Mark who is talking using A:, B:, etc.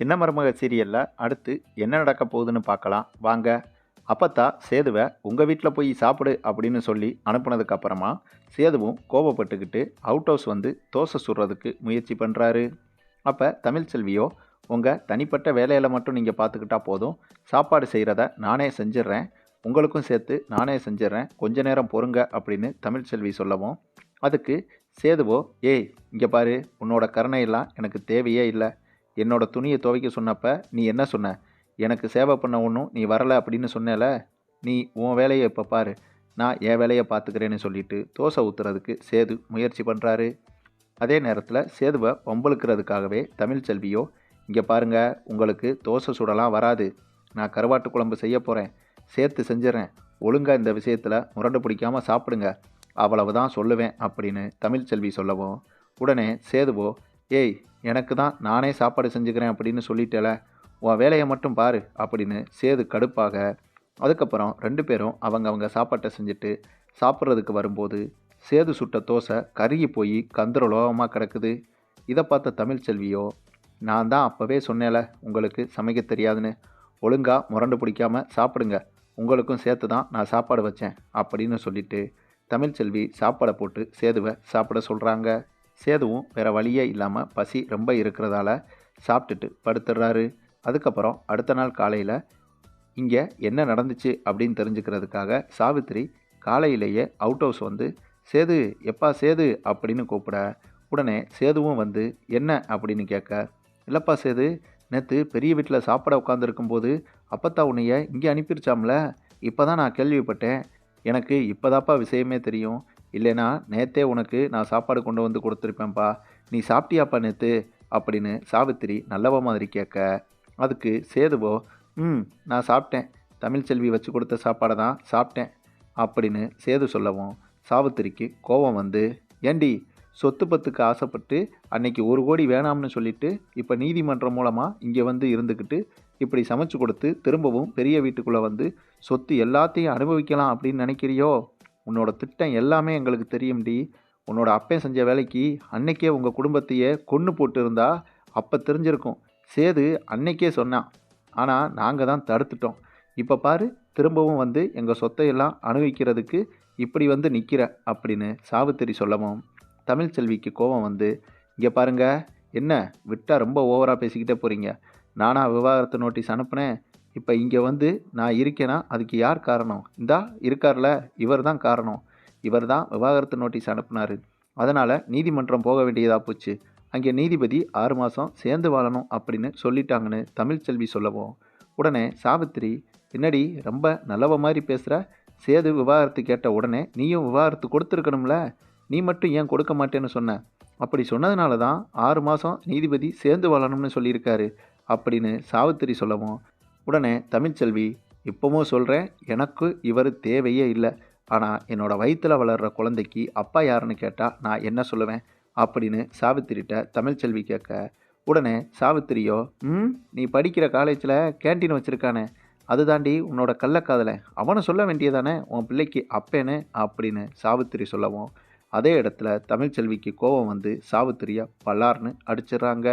A: சின்ன மருமக சீரியல்ல அடுத்து என்ன நடக்க போகுதுன்னு பார்க்கலாம் வாங்க. அப்பத்தா சேதுவை உங்கள் வீட்டில் போய் சாப்பிடு அப்படின்னு சொல்லி அனுப்புனதுக்கு அப்புறமா சேதுவும் கோபப்பட்டுக்கிட்டு அவுட் ஹவுஸ் வந்து தோசை சுடுறதுக்கு முயற்சி பண்ணுறாரு. அப்போ தமிழ்ச்செல்வியோ, உங்கள் தனிப்பட்ட வேலையில் மட்டும் நீங்கள் பார்த்துக்கிட்டா போதும், சாப்பாடு செய்கிறத நானே செஞ்சிடுறேன், உங்களுக்கும் சேர்த்து நானே செஞ்சிடுறேன், கொஞ்ச நேரம் பொறுங்க அப்படின்னு தமிழ்ச்செல்வி சொல்லவும், அதுக்கு சேதுவோ, ஏய் இங்கே பாரு, உன்னோட கருணையெல்லாம் எனக்கு தேவையே இல்லை. என்னோட துணியை துவைக்க சொன்னப்ப நீ என்ன சொன்ன? எனக்கு சேவை பண்ண ஒன்றும் நீ வரலை அப்படின்னு சொன்னேல. நீ உன் வேலையை இப்போ பாரு, நான் என் வேலையை பார்த்துக்கிறேன்னு சொல்லிட்டு தோசை ஊற்றுறதுக்கு சேது முயற்சி பண்ணுறாரு. அதே நேரத்தில் சேதுவை வம்பளுக்கிறதுக்காகவே தமிழ்ச்செல்வியோ, இங்கே பாருங்க, உங்களுக்கு தோசை சுடலாம் வராது, நான் கருவாட்டு குழம்பு செய்ய போகிறேன், சேர்த்து செஞ்சிடறேன், ஒழுங்காக இந்த விஷயத்தில் முரண்டு பிடிக்காமல் சாப்பிடுங்க, அவ்வளவுதான் சொல்லுவேன் அப்படின்னு தமிழ்ச்செல்வி சொல்லவும், உடனே சேதுவோ, ஏய் எனக்கு தான் நானே சாப்பாடு செஞ்சுக்கிறேன் அப்படின்னு சொல்லிட்டேல, உன் வேலையை மட்டும் பாரு அப்படின்னு சேது கடுப்பாக. அதுக்கப்புறம் ரெண்டு பேரும் அவங்க சாப்பாட்டை செஞ்சுட்டு சாப்பிட்றதுக்கு வரும்போது சேது சுட்ட தோசை கருகி போய் கந்தரலோகமாக கிடக்குது. இதை பார்த்த தமிழ்ச்செல்வியோ, நான் தான் அப்போவே சொன்னேல உங்களுக்கு சமைக்க தெரியாதுன்னு, ஒழுங்காக முரண்டு பிடிக்காமல் சாப்பிடுங்க, உங்களுக்கும் சேர்த்து தான் நான் சாப்பாடு வச்சேன் அப்படின்னு சொல்லிட்டு தமிழ்ச்செல்வி சாப்பாடை போட்டு சேதுவை சாப்பிட சொல்கிறாங்க. சேதுவும் வேறு வழியே இல்லாமல் பசி ரொம்ப இருக்கிறதால சாப்பிட்டுட்டு படுத்துடுறாரு. அதுக்கப்புறம் அடுத்த நாள் காலையில் இங்கே என்ன நடந்துச்சு அப்படின்னு தெரிஞ்சுக்கிறதுக்காக சாவித்திரி காலையிலேயே அவுட் ஹவுஸ் வந்து, சேது எப்பா சேது அப்படின்னு கூப்பிட, உடனே சேதுவும் வந்து என்ன அப்படின்னு கேட்க, இல்லைப்பா சேது, நேற்று பெரிய வீட்டில் சாப்பிட உட்காந்துருக்கும்போது அப்பத்தா உன்னைய இங்கே அனுப்பிருச்சாம்ல, இப்போ தான் நான் கேள்விப்பட்டேன், எனக்கு இப்போதாப்பா விஷயமே தெரியும், இல்லைனா நேற்றே உனக்கு நான் சாப்பாடு கொண்டு வந்து கொடுத்துருப்பேன்ப்பா, நீ சாப்பிட்டியாப்பா நேற்று அப்படின்னு சாவித்திரி நல்லவ மாதிரி கேட்க, அதுக்கு சேதுவோ, நான் சாப்பிட்டேன், தமிழ்ச்செல்வி வச்சு கொடுத்த சாப்பாடை தான் சாப்பிட்டேன் அப்படின்னு சேது சொல்லவும், சாவித்திரிக்கு கோபம் வந்து, ஏண்டி சொத்து பத்துக்கு ஆசைப்பட்டு அன்னைக்கு 1 கோடி வேணாம்னு சொல்லிட்டு இப்போ நீதிமன்றம் மூலமாக இங்கே வந்து இருந்துக்கிட்டு இப்படி சமைச்சு கொடுத்து திரும்பவும் பெரிய வீட்டுக்குள்ளே வந்து சொத்து எல்லாத்தையும் அனுபவிக்கலாம் அப்படின்னு நினைக்கிறியோ? உன்னோட திட்டம் எல்லாமே எங்களுக்கு தெரியும்டி. உன்னோட அப்பன் செஞ்ச வேலைக்கு அன்னைக்கே உங்கள் குடும்பத்தையே கொன்று போட்டு இருந்தா அப்போ தெரிஞ்சிருக்கும். சேது அன்னைக்கே சொன்னான், ஆனால் நாங்கள் தான் தடுத்துட்டோம். இப்போ பாரு, திரும்பவும் வந்து எங்கள் சொத்தையெல்லாம் அனுபவிக்கிறதுக்கு இப்படி வந்து நிற்கிற அப்படின்னு சாவித்திரி சொல்லவும், தமிழ்ச்செல்விக்கு கோபம் வந்து, இங்கே பாருங்க, என்ன விட்டால் ரொம்ப ஓவராக பேசிக்கிட்டே போகிறீங்க, நானா விவாகரத்து நோட்டீஸ் அனுப்புனேன், இப்போ இங்கே வந்து நான் இருக்கேன்னா அதுக்கு யார் காரணம்? இந்தா இருக்கார்ல, இவர் தான் காரணம், இவர் தான் விவாகரத்து நோட்டீஸ் அனுப்புனார், அதனால் நீதிமன்றம் போக வேண்டியதாக போச்சு, அங்கே நீதிபதி 6 மாதம் சேர்ந்து வாழணும் அப்படின்னு சொல்லிட்டாங்கன்னு தமிழ்ச்செல்வி சொல்லவும், உடனே சாவித்திரி, என்னடி ரொம்ப நல்லவ மாதிரி பேசுகிற, சேது விவாகரத்து கேட்ட உடனே நீயும் விவாகரத்து கொடுத்துருக்கணும்ல, நீ மட்டும் ஏன் கொடுக்க மாட்டேன்னு சொன்ன, அப்படி சொன்னதுனால தான் 6 மாதம் நீதிபதி சேர்ந்து வாழணும்னு சொல்லியிருக்காரு அப்படின்னு சாவித்திரி சொல்லவும், உடனே தமிழ்ச்செல்வி, இப்போவும் சொல்கிறேன், எனக்கு இவர் தேவையே இல்லை, ஆனால் என்னோடய வயிற்றில் வளர்கிற குழந்தைக்கு அப்பா யாருன்னு கேட்டால் நான் என்ன சொல்லுவேன் அப்படின்னு சாவித்திரிட்ட தமிழ்ச்செல்வி கேட்க, உடனே சாவித்திரியோ, நீ படிக்கிற காலேஜில் கேன்டீன் வச்சுருக்கானே, அது தாண்டி உன்னோட கள்ளக்காதலை அவனை சொல்ல வேண்டியதானே உன் பிள்ளைக்கு அப்பேன்னு அப்படின்னு சாவித்திரி சொல்லவும், அதே இடத்துல தமிழ்ச்செல்விக்கு கோபம் வந்து சாவித்திரியை பல்லார்னு அடிச்சிடுறாங்க.